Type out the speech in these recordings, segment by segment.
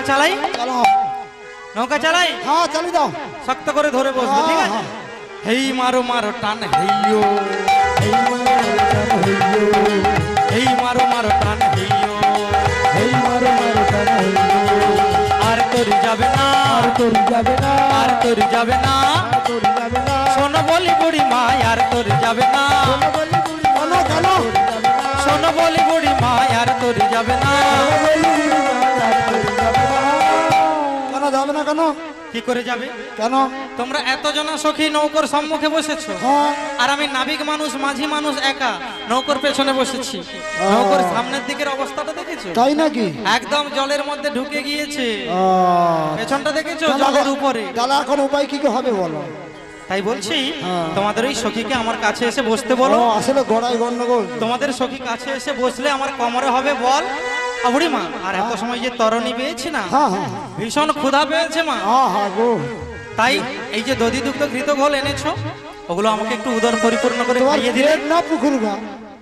চালাই, চালাও। নৌকা চালাই। হ্যাঁ চালিয়ে দাও। শক্ত করে ধরে বসবে, ঠিক আছে? হেই মারো মারো টান হেইয়ো, এই মারো টান হইও, হেই মারো মারো টান হেইয়ো, এই মারো টান হইও। আর তোর যাবে না, আর তোর যাবে না, আর তোর যাবে না, আর তোর যাবে না। শোনো বলি বুড়ি মা, আর তোর যাবে না, শোনো বলি বুড়ি মা, শোনো শোনো বলি বুড়ি মা, আর তোর যাবে না। কেন যাবে না? কেন? কি করে যাবে? কেন? তোমরা এতজন সখী নৌকর সম্মুখে বসেছো, হ্যাঁ। আর আমি নাবিক মানুষ, মাঝি মানুষ, একা নৌকর পেছনে বসেছি। নৌকর সামনের দিকের অবস্থাটা দেখেছো? তাই নাকি? একদম জলের মধ্যে ঢুকে গিয়েছে। আহ, পেছনটা দেখেছো? তাহলে জলের উপরে। তাহলে এখন উপায় কি হবে বলো? তাই বলছি হ্যাঁ। তোমাদের ওই সখীকে আমার কাছে এসে বসতে বলো। ও, আসলে গড়াই গন্ডগোল। তোমাদের সখী কাছে এসে বসলে আমার কোমরে হবে বল। বুড়ি মা, আর এত সময় যে তরণী পেয়েছি না, হ্যাঁ হ্যাঁ ভীষণ ক্ষুধা পেয়েছে মা। হ্যাঁ হ্যাঁ গো। তাই এই যে দধি দুগ্ধ ঘৃত ঘোল এনেছো, ওগুলো আমাকে একটু উদর পরিপূর্ণ করে তোমার খাইয়ে দিলে, পেট না পুকুর গা?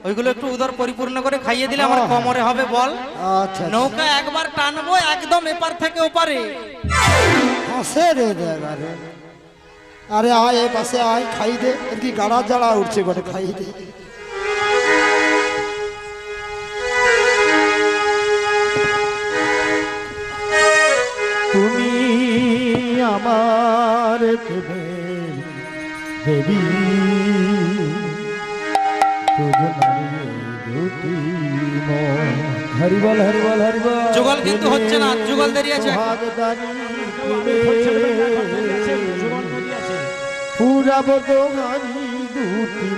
ওইগুলো একটু উদর পরিপূর্ণ করে খাইয়ে দিলে আমার কোমরে হবে বল। আচ্ছা নৌকা একবার টানবো একদম এপার থেকে ওপারে। হাসে রে দেখ। আরে আরে আয় এ পাশে আয়, খাই দে। এদিকে গাড়া জাড়া উঠছে গোটে, খাই দে। তুমি আমার প্রেমের দেবী, হরিবল হরিবল হরিবল। যুগল কিন্তু হচ্ছে না, যুগল দেরি আছে। পুরাব তোমারি দুটি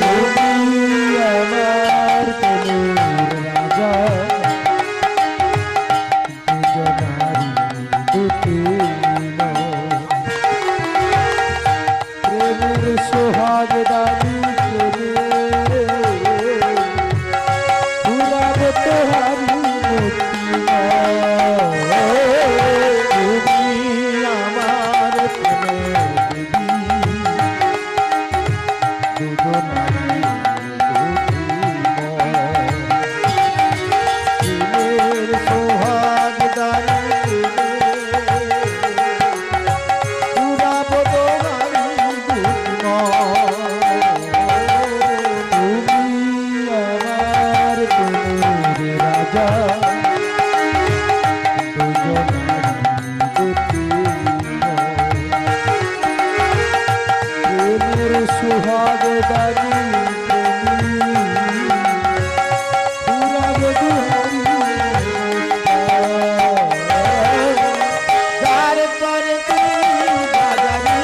তুমি আমার প্রেমের রাজা, দুজনারি দুটি প্রেমের সোহাগ দাবি পুরাব তোহারি সুহাগ দানি পুরাব দুহারি যার পরে তুমি বাজারি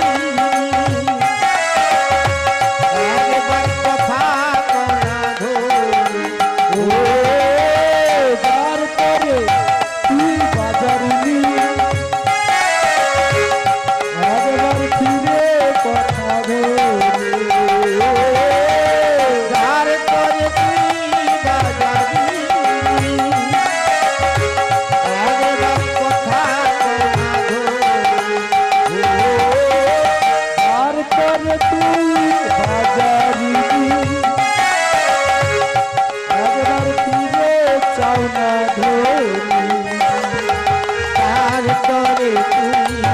একবার কথা কনা ধরে। ও যার পরে তুই বাজারি একবার ফিরে কথা ধরে। যার পরে তুই বাজারি একবার কথা কনা ধরে। যার পরে তুই বাজারি একবার ফিরে চাও না ধরে। তার পরে তুই